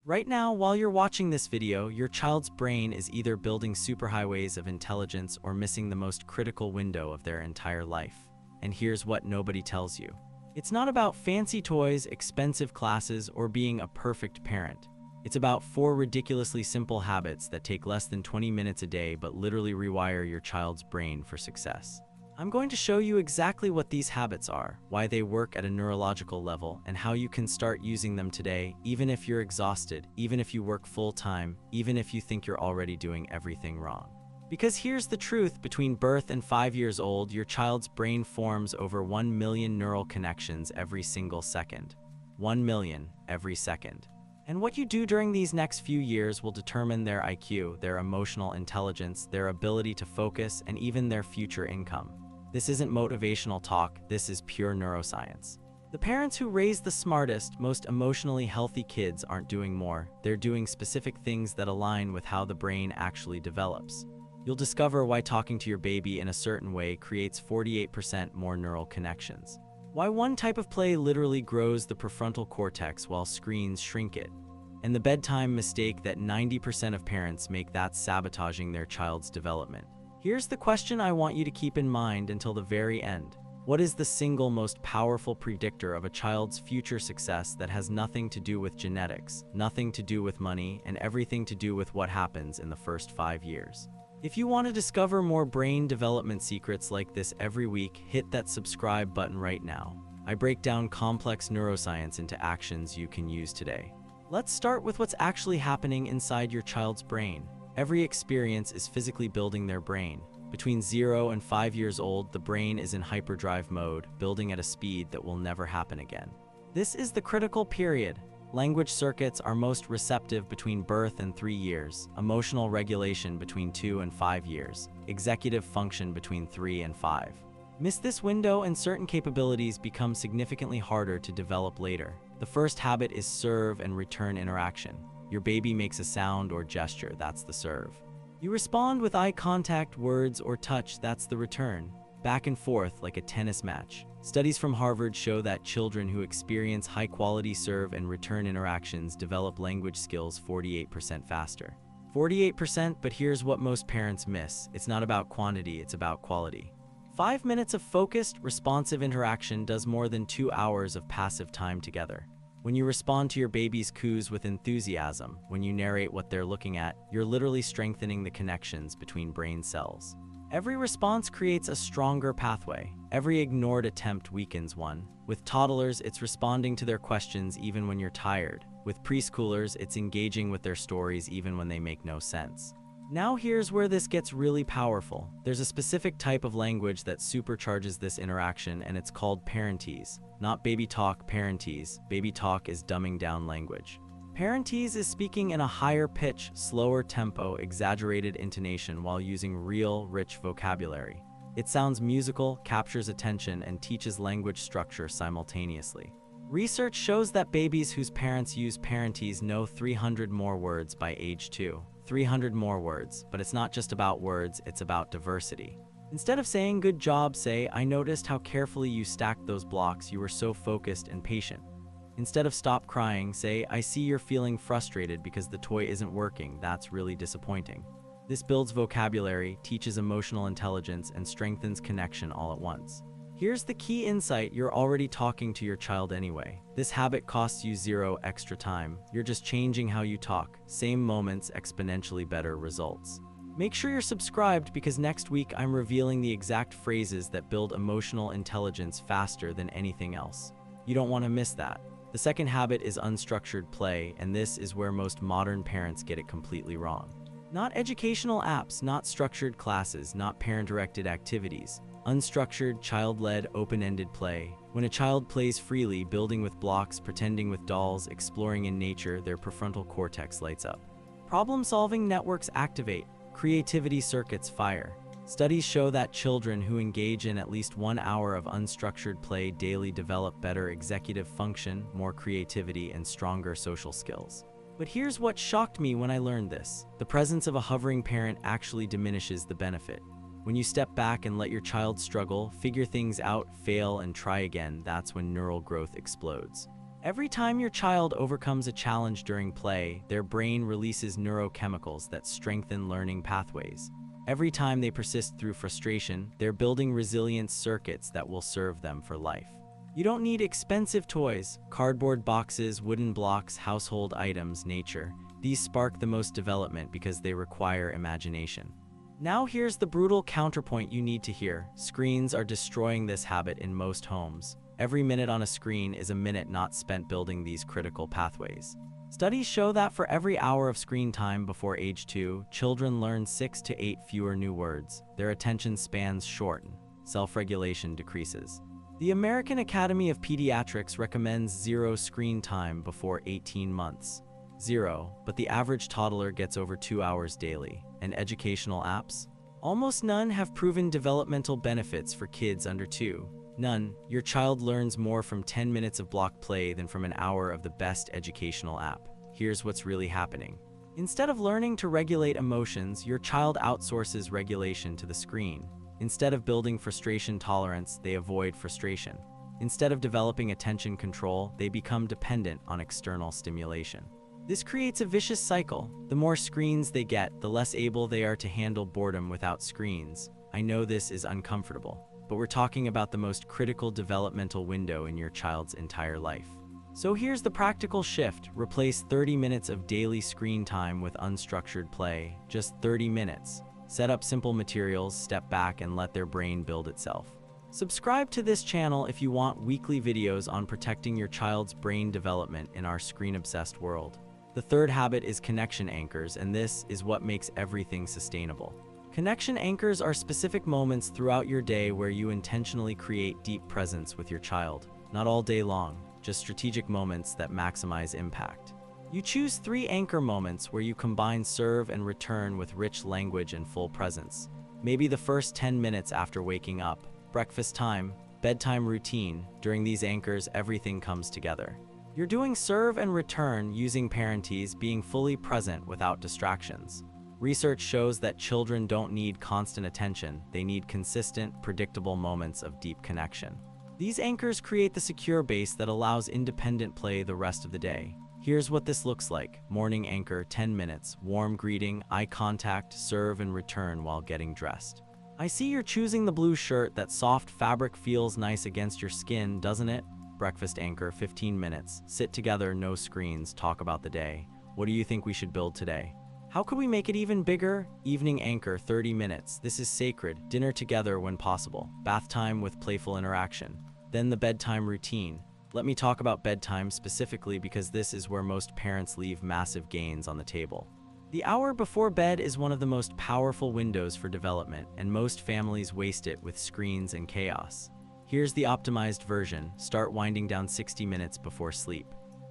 Right now, while you're watching this video, your child's brain is either building superhighways of intelligence or missing the most critical window of their entire life. And here's what nobody tells you. It's not about fancy toys, expensive classes, or being a perfect parent. It's about 4 ridiculously simple habits that take less than 20 minutes a day but literally rewire your child's brain for success. I'm going to show you exactly what these habits are, why they work at a neurological level, and how you can start using them today, even if you're exhausted, even if you work full-time, even if you think you're already doing everything wrong. Because here's the truth, between birth and 5 years old, your child's brain forms over 1 million neural connections every single second. 1 million every second. And what you do during these next few years will determine their IQ, their emotional intelligence, their ability to focus, and even their future income. This isn't motivational talk, this is pure neuroscience. The parents who raise the smartest, most emotionally healthy kids aren't doing more, they're doing specific things that align with how the brain actually develops. You'll discover why talking to your baby in a certain way creates 48% more neural connections. Why one type of play literally grows the prefrontal cortex while screens shrink it. And the bedtime mistake that 90% of parents make, that's sabotaging their child's development. Here's the question I want you to keep in mind until the very end. What is the single most powerful predictor of a child's future success that has nothing to do with genetics, nothing to do with money, and everything to do with what happens in the first 5 years? If you want to discover more brain development secrets like this every week, hit that subscribe button right now. I break down complex neuroscience into actions you can use today. Let's start with what's actually happening inside your child's brain. Every experience is physically building their brain. Between 0 and 5 years old, the brain is in hyperdrive mode, building at a speed that will never happen again. This is the critical period. Language circuits are most receptive between birth and 3 years, emotional regulation between 2 and 5 years, executive function between 3 and 5. Miss this window and certain capabilities become significantly harder to develop later. The first habit is serve and return interaction. Your baby makes a sound or gesture, that's the serve. You respond with eye contact, words, or touch, that's the return. Back and forth like a tennis match. Studies from Harvard show that children who experience high-quality serve and return interactions develop language skills 48% faster. 48%, but here's what most parents miss. It's not about quantity, it's about quality. 5 minutes of focused, responsive interaction does more than 2 hours of passive time together. When you respond to your baby's coos with enthusiasm, when you narrate what they're looking at, you're literally strengthening the connections between brain cells. Every response creates a stronger pathway. Every ignored attempt weakens one. With toddlers, it's responding to their questions even when you're tired. With preschoolers, it's engaging with their stories even when they make no sense. Now here's where this gets really powerful. There's a specific type of language that supercharges this interaction, and it's called parentese. Not baby talk, parentese. Baby talk is dumbing down language. Parentese is speaking in a higher pitch, slower tempo, exaggerated intonation while using real, rich vocabulary. It sounds musical, captures attention, and teaches language structure simultaneously. Research shows that babies whose parents use parentese know 300 more words by age 2. 300 more words, but it's not just about words, it's about diversity. Instead of saying good job, say, I noticed how carefully you stacked those blocks, you were so focused and patient. Instead of stop crying, say, I see you're feeling frustrated because the toy isn't working, that's really disappointing. This builds vocabulary, teaches emotional intelligence, and strengthens connection all at once. Here's the key insight, you're already talking to your child anyway. This habit costs you 0 extra time. You're just changing how you talk. Same moments, exponentially better results. Make sure you're subscribed because next week I'm revealing the exact phrases that build emotional intelligence faster than anything else. You don't want to miss that. The second habit is unstructured play, and this is where most modern parents get it completely wrong. Not educational apps, not structured classes, not parent-directed activities. Unstructured, child-led, open-ended play. When a child plays freely, building with blocks, pretending with dolls, exploring in nature, their prefrontal cortex lights up. Problem-solving networks activate. Creativity circuits fire. Studies show that children who engage in at least 1 hour of unstructured play daily develop better executive function, more creativity, and stronger social skills. But here's what shocked me when I learned this. The presence of a hovering parent actually diminishes the benefit. When you step back and let your child struggle, figure things out, fail, and try again, that's when neural growth explodes. Every time your child overcomes a challenge during play, their brain releases neurochemicals that strengthen learning pathways. Every time they persist through frustration, they're building resilient circuits that will serve them for life. You don't need expensive toys, cardboard boxes, wooden blocks, household items, nature. These spark the most development because they require imagination. Now here's the brutal counterpoint you need to hear. Screens are destroying this habit in most homes. Every minute on a screen is a minute not spent building these critical pathways. Studies show that for every hour of screen time before age 2, children learn 6 to 8 fewer new words. Their attention spans shorten. Self-regulation decreases. The American Academy of Pediatrics recommends 0 screen time before 18 months. 0, but the average toddler gets over 2 hours daily. And educational apps? Almost none have proven developmental benefits for kids under 2. None. Your child learns more from 10 minutes of block play than from an hour of the best educational app. Here's what's really happening. Instead of learning to regulate emotions, your child outsources regulation to the screen. Instead of building frustration tolerance, they avoid frustration. Instead of developing attention control, they become dependent on external stimulation. This creates a vicious cycle. The more screens they get, the less able they are to handle boredom without screens. I know this is uncomfortable, but we're talking about the most critical developmental window in your child's entire life. So here's the practical shift. Replace 30 minutes of daily screen time with unstructured play. Just 30 minutes. Set up simple materials, step back, and let their brain build itself. Subscribe to this channel if you want weekly videos on protecting your child's brain development in our screen-obsessed world. The third habit is connection anchors, and this is what makes everything sustainable. Connection anchors are specific moments throughout your day where you intentionally create deep presence with your child. Not all day long, just strategic moments that maximize impact. You choose 3 anchor moments where you combine serve and return with rich language and full presence. Maybe the first 10 minutes after waking up, breakfast time, bedtime routine. During these anchors, everything comes together. You're doing serve and return using parentese, being fully present without distractions. Research shows that children don't need constant attention, they need consistent, predictable moments of deep connection. These anchors create the secure base that allows independent play the rest of the day. Here's what this looks like. Morning anchor, 10 minutes, warm greeting, eye contact, serve and return while getting dressed. I see you're choosing the blue shirt. That soft fabric feels nice against your skin, doesn't it? Breakfast anchor, 15 minutes. Sit together, no screens, talk about the day. What do you think we should build today? How could we make it even bigger? Evening anchor, 30 minutes. This is sacred. Dinner together when possible. Bath time with playful interaction. Then the bedtime routine. Let me talk about bedtime specifically because this is where most parents leave massive gains on the table. The hour before bed is one of the most powerful windows for development, and most families waste it with screens and chaos. Here's the optimized version. Start winding down 60 minutes before sleep.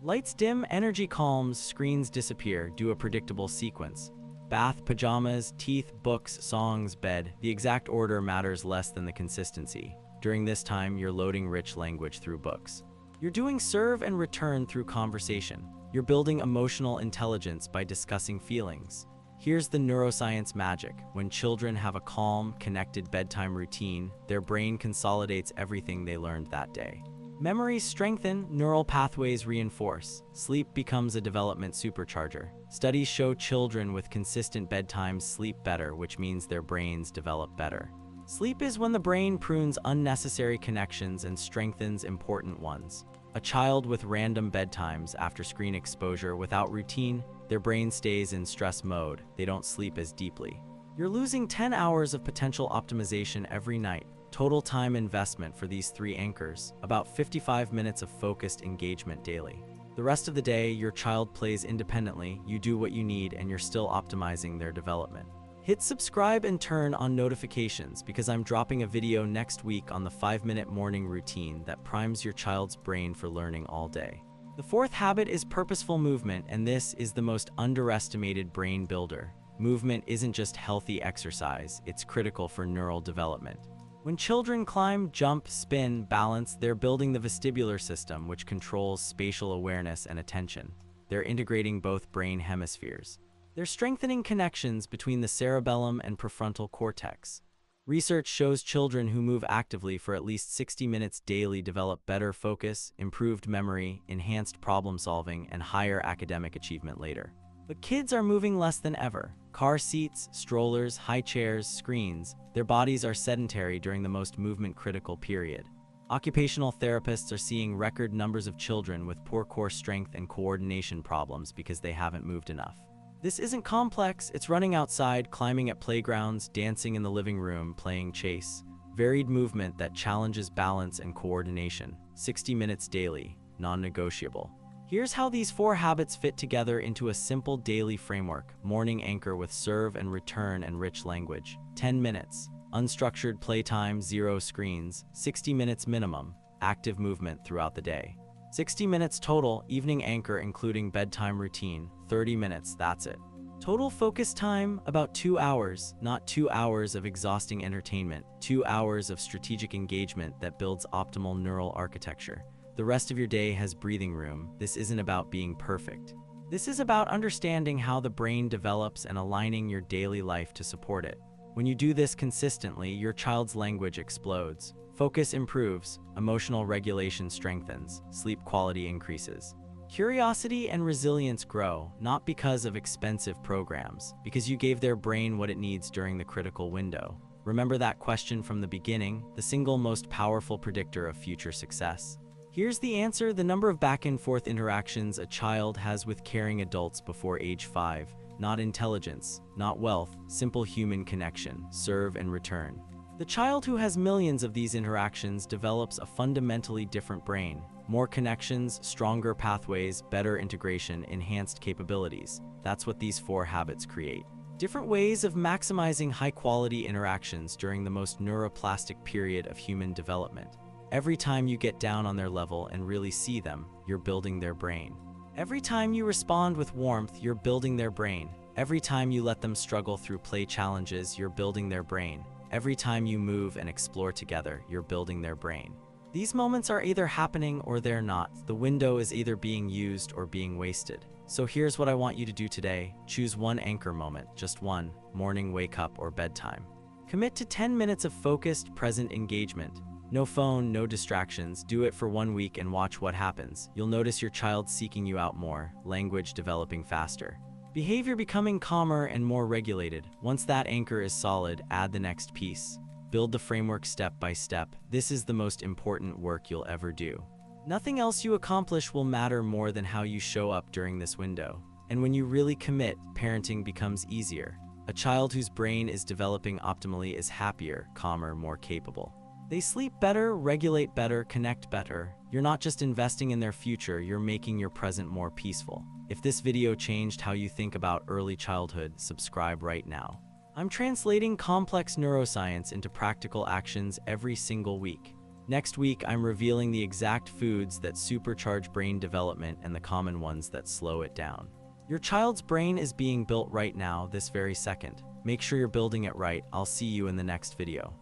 Lights dim, energy calms, screens disappear. Do a predictable sequence. Bath, pajamas, teeth, books, songs, bed. The exact order matters less than the consistency. During this time, you're loading rich language through books. You're doing serve and return through conversation. You're building emotional intelligence by discussing feelings. Here's the neuroscience magic. When children have a calm, connected bedtime routine, their brain consolidates everything they learned that day. Memories strengthen, neural pathways reinforce. Sleep becomes a development supercharger. Studies show children with consistent bedtimes sleep better, which means their brains develop better. Sleep is when the brain prunes unnecessary connections and strengthens important ones. A child with random bedtimes after screen exposure without routine, their brain stays in stress mode. They don't sleep as deeply. You're losing 10 hours of potential optimization every night. Total time investment for these 3 anchors, about 55 minutes of focused engagement daily. The rest of the day, your child plays independently, you do what you need, and you're still optimizing their development. Hit subscribe and turn on notifications because I'm dropping a video next week on the 5-minute morning routine that primes your child's brain for learning all day. The 4th habit is purposeful movement, and this is the most underestimated brain builder. Movement isn't just healthy exercise, it's critical for neural development. When children climb, jump, spin, balance, they're building the vestibular system, which controls spatial awareness and attention. They're integrating both brain hemispheres. They're strengthening connections between the cerebellum and prefrontal cortex. Research shows children who move actively for at least 60 minutes daily develop better focus, improved memory, enhanced problem solving, and higher academic achievement later. But kids are moving less than ever. Car seats, strollers, high chairs, screens, their bodies are sedentary during the most movement-critical period. Occupational therapists are seeing record numbers of children with poor core strength and coordination problems because they haven't moved enough. This isn't complex, it's running outside, climbing at playgrounds, dancing in the living room, playing chase. Varied movement that challenges balance and coordination. 60 minutes daily, non-negotiable. Here's how these 4 habits fit together into a simple daily framework. Morning anchor with serve and return and rich language. 10 minutes. Unstructured playtime, 0 screens. 60 minutes minimum. Active movement throughout the day. 60 minutes total, evening anchor including bedtime routine. 30 minutes, that's it. Total focus time, about 2 hours. Not 2 hours of exhausting entertainment. 2 hours of strategic engagement that builds optimal neural architecture. The rest of your day has breathing room. This isn't about being perfect. This is about understanding how the brain develops and aligning your daily life to support it. When you do this consistently, your child's language explodes. Focus improves, emotional regulation strengthens, sleep quality increases. Curiosity and resilience grow, not because of expensive programs, because you gave their brain what it needs during the critical window. Remember that question from the beginning, the single most powerful predictor of future success? Here's the answer: the number of back-and-forth interactions a child has with caring adults before age 5. Not intelligence, not wealth, simple human connection, serve and return. The child who has millions of these interactions develops a fundamentally different brain. More connections, stronger pathways, better integration, enhanced capabilities. That's what these 4 habits create. Different ways of maximizing high-quality interactions during the most neuroplastic period of human development. Every time you get down on their level and really see them, you're building their brain. Every time you respond with warmth, you're building their brain. Every time you let them struggle through play challenges, you're building their brain. Every time you move and explore together, you're building their brain. These moments are either happening or they're not. The window is either being used or being wasted. So here's what I want you to do today. Choose one anchor moment, just one: morning, wake up, or bedtime. Commit to 10 minutes of focused, present engagement. No phone, no distractions. Do it for 1 week and watch what happens. You'll notice your child seeking you out more, language developing faster, behavior becoming calmer and more regulated. Once that anchor is solid, add the next piece. Build the framework step by step. This is the most important work you'll ever do. Nothing else you accomplish will matter more than how you show up during this window. And when you really commit, parenting becomes easier. A child whose brain is developing optimally is happier, calmer, more capable. They sleep better, regulate better, connect better. You're not just investing in their future, you're making your present more peaceful. If this video changed how you think about early childhood, subscribe right now. I'm translating complex neuroscience into practical actions every single week. Next week, I'm revealing the exact foods that supercharge brain development and the common ones that slow it down. Your child's brain is being built right now, this very second. Make sure you're building it right. I'll see you in the next video.